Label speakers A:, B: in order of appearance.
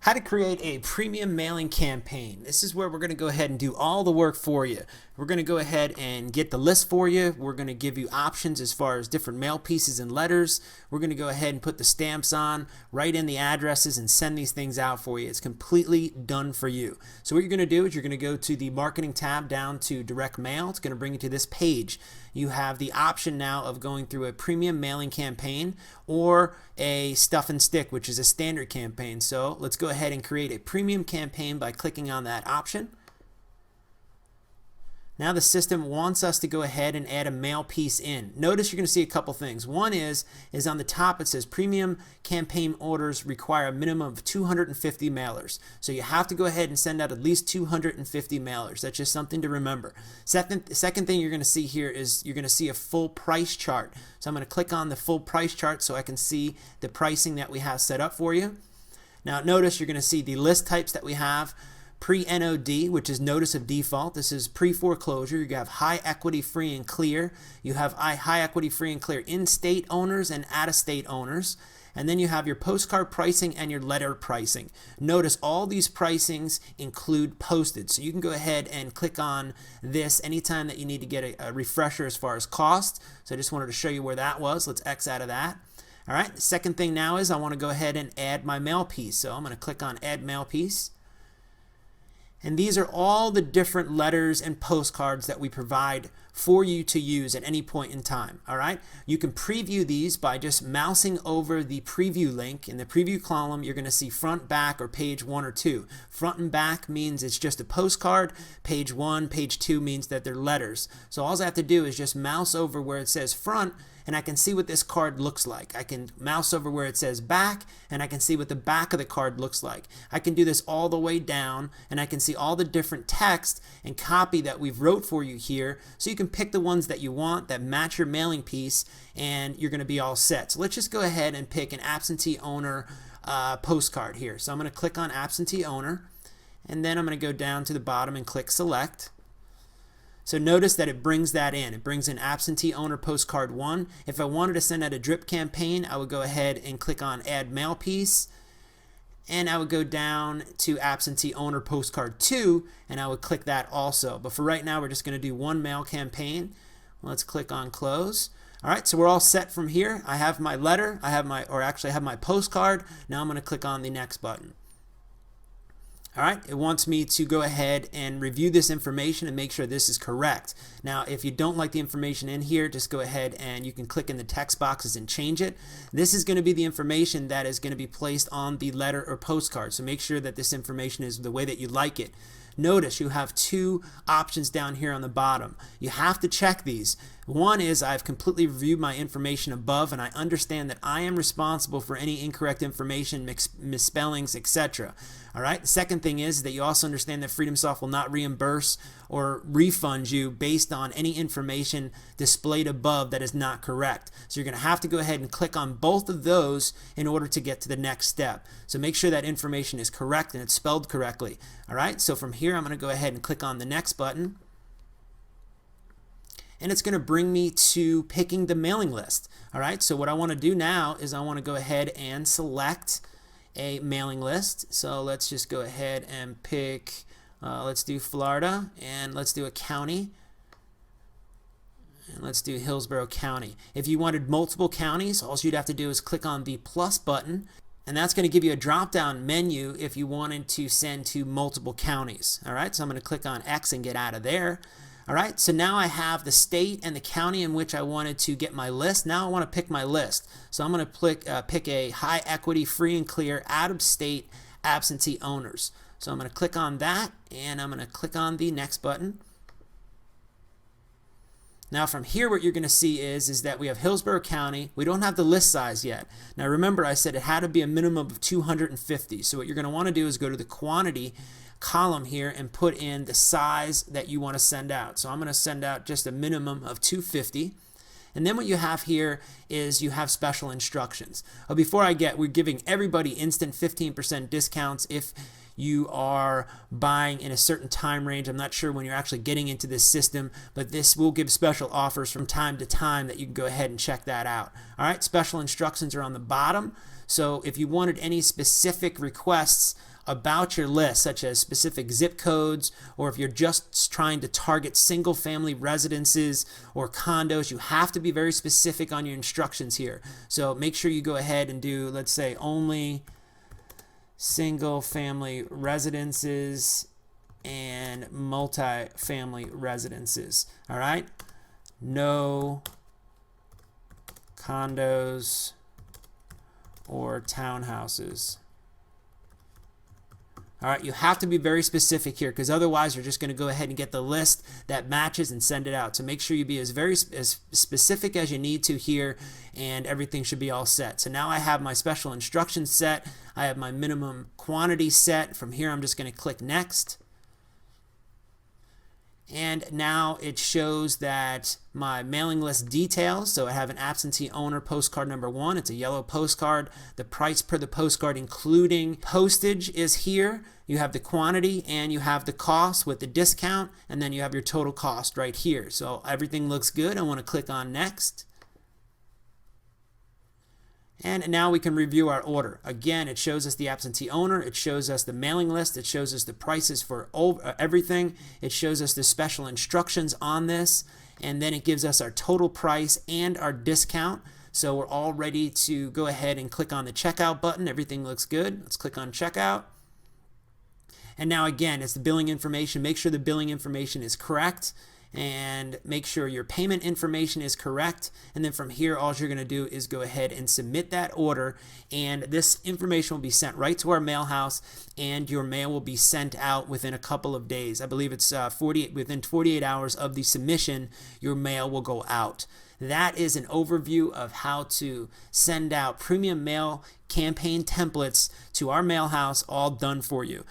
A: How to create a premium mailing campaign. This is where we're going to go ahead and do all the work for you. We're going to go ahead and get the list for you. We're going to give you options as far as different mail pieces and letters. We're going to go ahead and put the stamps on, write in the addresses, and send these things out for you. It's completely done for you. So what you're going to do is you're going to go to the marketing tab down to direct mail. It's going to bring you to this page. You have the option now of going through a premium mailing campaign or a stuff and stick, which is a standard campaign. So let's go ahead and create a premium campaign by clicking on that option. Now the system wants us to go ahead and add a mail piece in. Notice you're going to see a couple things. One is on the top it says premium campaign orders require a minimum of 250 mailers. So you have to go ahead and send out at least 250 mailers. That's just something to remember. Second thing you're going to see here is you're going to see a full price chart. So I'm going to click on the full price chart so I can see the pricing that we have set up for you. Now notice you're going to see the list types that we have. Pre-NOD, which is notice of default. This is pre-foreclosure. You have high equity free and clear. You have high equity free and clear in-state owners and out-of-state owners. And then you have your postcard pricing and your letter pricing. Notice all these pricings include postage. So you can go ahead and click on this anytime that you need to get a refresher as far as cost. So I just wanted to show you where that was. Let's X out of that. All right, the second thing now is I want to go ahead and add my mail piece. So I'm going to click on add mail piece. And these are all the different letters and postcards that we provide for you to use at any point in time. All right. You can preview these by just mousing over the preview link. In the preview column, you're going to see front, back, or page 1 or 2. Front and back means it's just a postcard. Page 1, page 2 means that they're letters. So all I have to do is just mouse over where it says front, and I can see what this card looks like. I can mouse over where it says back, and I can see what the back of the card looks like. I can do this all the way down, and I can see all the different text and copy that we've wrote for you here, so you can pick the ones that you want that match your mailing piece, and you're going to be all set. So let's just go ahead and pick an absentee owner postcard here. So I'm going to click on absentee owner, and then I'm going to go down to the bottom and click select. So notice that it brings that in. It brings in absentee owner postcard 1. If I wanted to send out a drip campaign, I would go ahead and click on add mail piece, and I would go down to absentee owner postcard 2, and I would click that also. But for right now, we're just going to do one mail campaign. Let's click on close. All right, so we're all set from here. I have my letter, I have my postcard. Now I'm going to click on the next button. All right, it wants me to go ahead and review this information and make sure this is correct. Now, if you don't like the information in here, just go ahead and you can click in the text boxes and change it. This is going to be the information that is going to be placed on the letter or postcard, so make sure that this information is the way that you like it. Notice you have two options down here on the bottom. You have to check these. One is I've completely reviewed my information above, and I understand that I am responsible for any incorrect information, misspellings, etc. All right. The second thing is that you also understand that FreedomSoft will not reimburse or refund you based on any information displayed above that is not correct. So you're going to have to go ahead and click on both of those in order to get to the next step. So make sure that information is correct and it's spelled correctly. All right. So from here, I'm going to go ahead and click on the next button. And it's going to bring me to picking the mailing list. All right, so what I want to do now is I want to go ahead and select a mailing list. So let's just go ahead and pick, let's do Florida, and let's do a county. And let's do Hillsborough County. If you wanted multiple counties, all you'd have to do is click on the plus button, and that's going to give you a drop-down menu if you wanted to send to multiple counties. All right, so I'm going to click on X and get out of there. All right, so now I have the state and the county in which I wanted to get my list. Now I want to pick my list. So I'm going to pick a high equity free and clear out-of-state absentee owners. So I'm going to click on that, and I'm going to click on the next button. Now from here, what you're going to see is that we have Hillsborough County. We don't have the list size yet. Now remember, I said it had to be a minimum of 250. So what you're going to want to do is go to the quantity column here and put in the size that you want to send out. So I'm going to send out just a minimum of 250. And then what you have here is you have special instructions. We're giving everybody instant 15% discounts if you are buying in a certain time range. I'm not sure when you're actually getting into this system, but this will give special offers from time to time that you can go ahead and check that out. All right, special instructions are on the bottom. So if you wanted any specific requests about your list, such as specific zip codes, or if you're just trying to target single family residences or condos, you have to be very specific on your instructions here. So make sure you go ahead and do, let's say, only single family residences and multi-family residences. All right, no condos or townhouses. All right, you have to be very specific here, because otherwise you're just going to go ahead and get the list that matches and send it out. So make sure you be as specific as you need to here, and everything should be all set. So now I have my special instructions set. I have my minimum quantity set. From here, I'm just going to click next. And now it shows that my mailing list details. So I have an absentee owner postcard number 1. It's a yellow postcard. The price per the postcard, including postage, is here. You have the quantity and you have the cost with the discount, and then you have your total cost right here. So everything looks good. I want to click on next. And now we can review our order. Again, it shows us the absentee owner, it shows us the mailing list, it shows us the prices for everything, it shows us the special instructions on this, and then it gives us our total price and our discount. So we're all ready to go ahead and click on the checkout button. Everything looks good. Let's click on checkout. And now again, it's the billing information. Make sure the billing information is correct, and make sure your payment information is correct. And then from here, all you're going to do is go ahead and submit that order, and this information will be sent right to our mail house, and your mail will be sent out within a couple of days. I believe it's within 48 hours of the submission, your mail will go out. That is an overview of how to send out premium mail campaign templates to our mail house, all done for you.